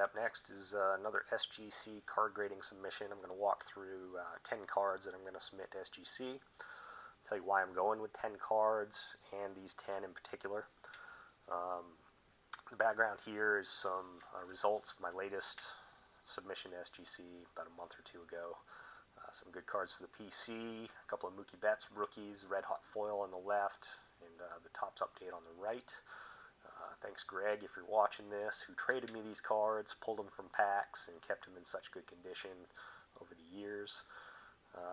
up next is another SGC card grading submission. I'm going to walk through 10 cards that I'm going to submit to SGC. Tell you why I'm going with 10 cards and these 10 in particular. The background here is some results of my latest submission to SGC about a month or two ago. Some good cards for the PC, a couple of Mookie Betts rookies, red hot foil on the left, and the Topps update on the right. Thanks, Greg, if you're watching this, who traded me these cards, pulled them from packs, and kept them in such good condition over the years.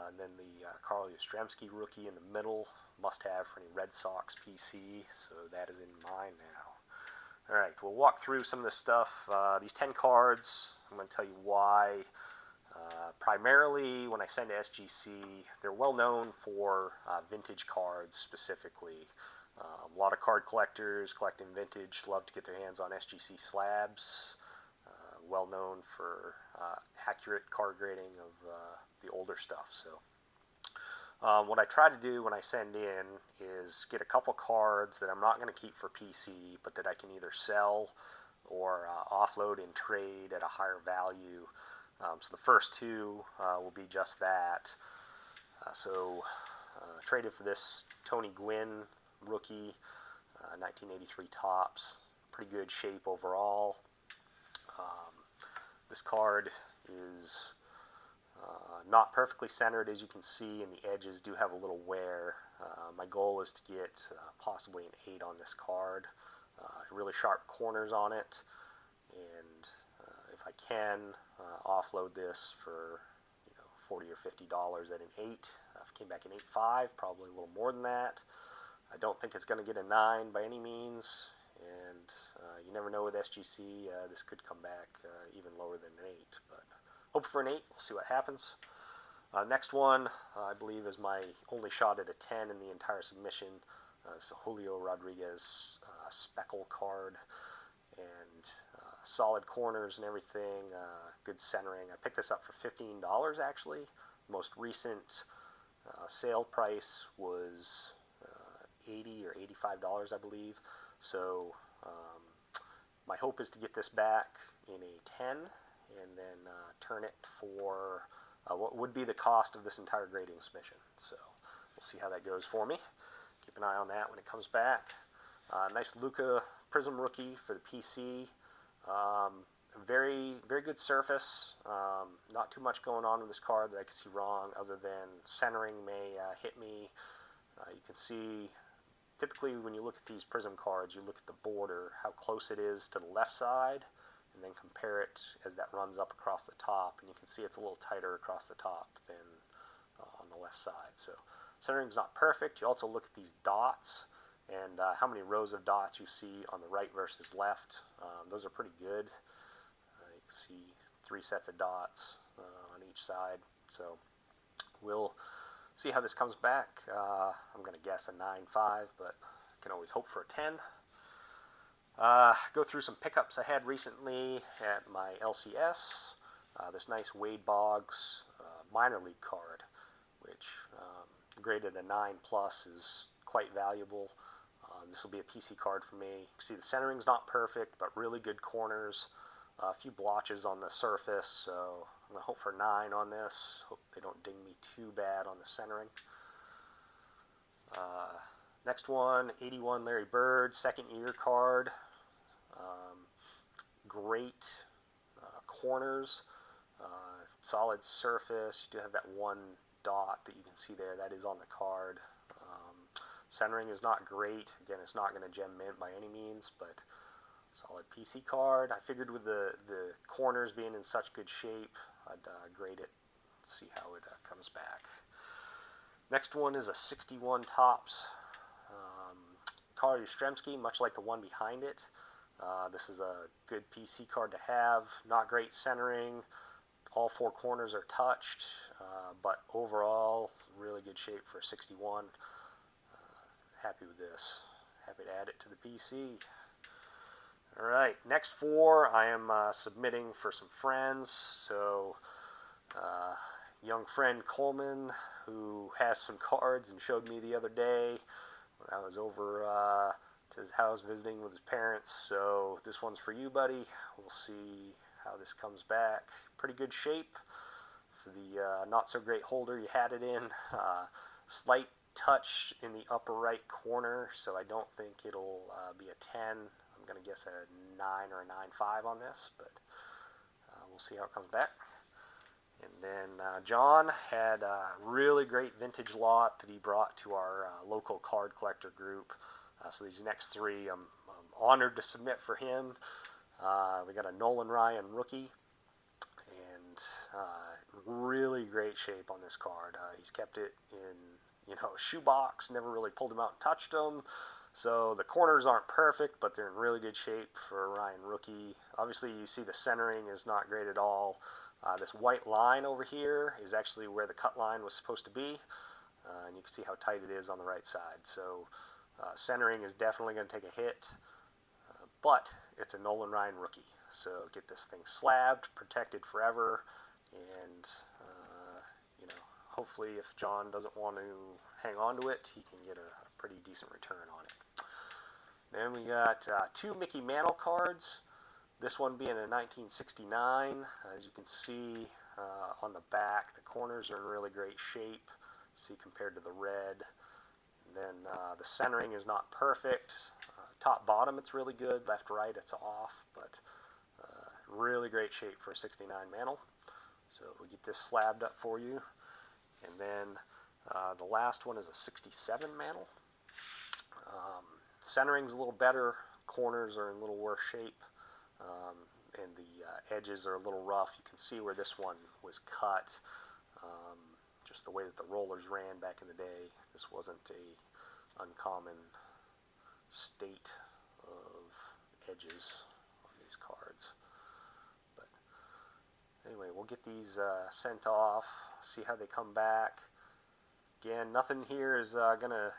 And then the Carl Yastrzemski rookie in the middle, must-have for any Red Sox PC, so that is in mine now. All right, we'll walk through some of this stuff. These 10 cards, I'm going to tell you why. Primarily, when I send to SGC, they're well known for vintage cards specifically. A lot of card collectors collecting vintage love to get their hands on SGC slabs. Well known for accurate card grading of the older stuff. So what I try to do when I send in is get a couple cards that I'm not going to keep for PC, but that I can either sell or offload and trade at a higher value. So the first two will be just that. Traded for this Tony Gwynn rookie, 1983 Topps. Pretty good shape overall. This card is not perfectly centered, as you can see, and the edges do have a little wear. My goal is to get possibly an 8 on this card. Really sharp corners on it, and if I can, offload this for $40 or $50 at an 8. If it came back an 8.5, probably a little more than that. I don't think it's going to get a 9 by any means, and you never know with SGC. This could come back even lower than an 8, but hope for an 8. We'll see what happens. Next one, I believe, is my only shot at a 10 in the entire submission. It's a Julio Rodriguez speckle card, and solid corners and everything, good centering. I picked this up for $15 actually. Most recent sale price was $80 or $85, I believe. So my hope is to get this back in a 10 and then turn it for what would be the cost of this entire grading submission. So we'll see how that goes for me. Keep an eye on that when it comes back. Nice Luka Prism rookie for the PC. Very good surface. Not too much going on with this card that I can see wrong, other than centering may hit me. You can see, typically when you look at these Prism cards, you look at the border, how close it is to the left side, and then compare it as that runs up across the top, and you can see it's a little tighter across the top than on the left side. So centering's not perfect. You also look at these dots and how many rows of dots you see on the right versus left. Those are pretty good. You can see 3 sets of dots on each side. So we'll see how this comes back. I'm going to guess a 9.5, but I can always hope for a 10. Go through some pickups I had recently at my LCS. This nice Wade Boggs minor league card, which graded a 9+ is quite valuable. This will be a PC card for me. You can see the centering's not perfect, but really good corners. A few blotches on the surface, so I'm going to hope for a 9 on this. Hope they don't ding me too bad on the centering. Next one, 81 Larry Bird, second year card. Great corners, solid surface. You do have that one dot that you can see there. That is on the card. Centering is not great. Again, it's not going to gem mint by any means, but solid PC card. I figured with the corners being in such good shape, I'd grade it, see how it comes back. Next one is a 61 Topps Carl Yastrzemski, much like the one behind it. This is a good PC card to have. Not great centering. All 4 corners are touched, but overall, really good shape for a 61. Happy with this. Happy to add it to the PC. Alright, next 4 I am submitting for some friends. So, young friend Coleman, who has some cards and showed me the other day when I was over to his house visiting with his parents. So this one's for you, buddy. We'll see how this comes back. Pretty good shape for the not so great holder you had it in. Slight touch in the upper right corner, so I don't think it'll be a 10. I'm going to guess a 9 or a 9.5 on this, but we'll see how it comes back. And then John had a really great vintage lot that he brought to our local card collector group. So these next three I'm honored to submit for him. We got a Nolan Ryan rookie, and really great shape on this card. He's kept it in a shoebox, never really pulled him out and touched them. So the corners aren't perfect, but they're in really good shape for a Ryan rookie. Obviously, you see the centering is not great at all. This white line over here is actually where the cut line was supposed to be, and you can see how tight it is on the right side. So centering is definitely going to take a hit, but it's a Nolan Ryan rookie. So get this thing slabbed, protected forever, and hopefully if John doesn't want to hang on to it, he can get a pretty decent return on it. Then we got two Mickey Mantle cards. This one being a 1969. As you can see on the back, the corners are in really great shape. See, compared to the red. And then the centering is not perfect. Top bottom it's really good. Left right it's off, but really great shape for a 69 Mantle. So we get this slabbed up for you. And then the last one is a 67 Mantle. Centering's a little better. Corners are in a little worse shape. And the edges are a little rough. You can see where this one was cut. Just the way that the rollers ran back in the day. This wasn't a uncommon state of edges on these cards. But anyway, we'll get these sent off, see how they come back. Again, nothing here is going to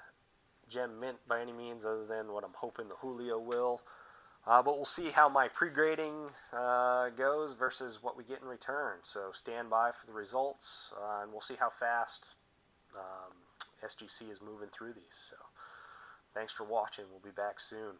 gem mint by any means other than what I'm hoping the Julio will. But we'll see how my pre-grading goes versus what we get in return. So stand by for the results, and we'll see how fast SGC is moving through these. So thanks for watching. We'll be back soon.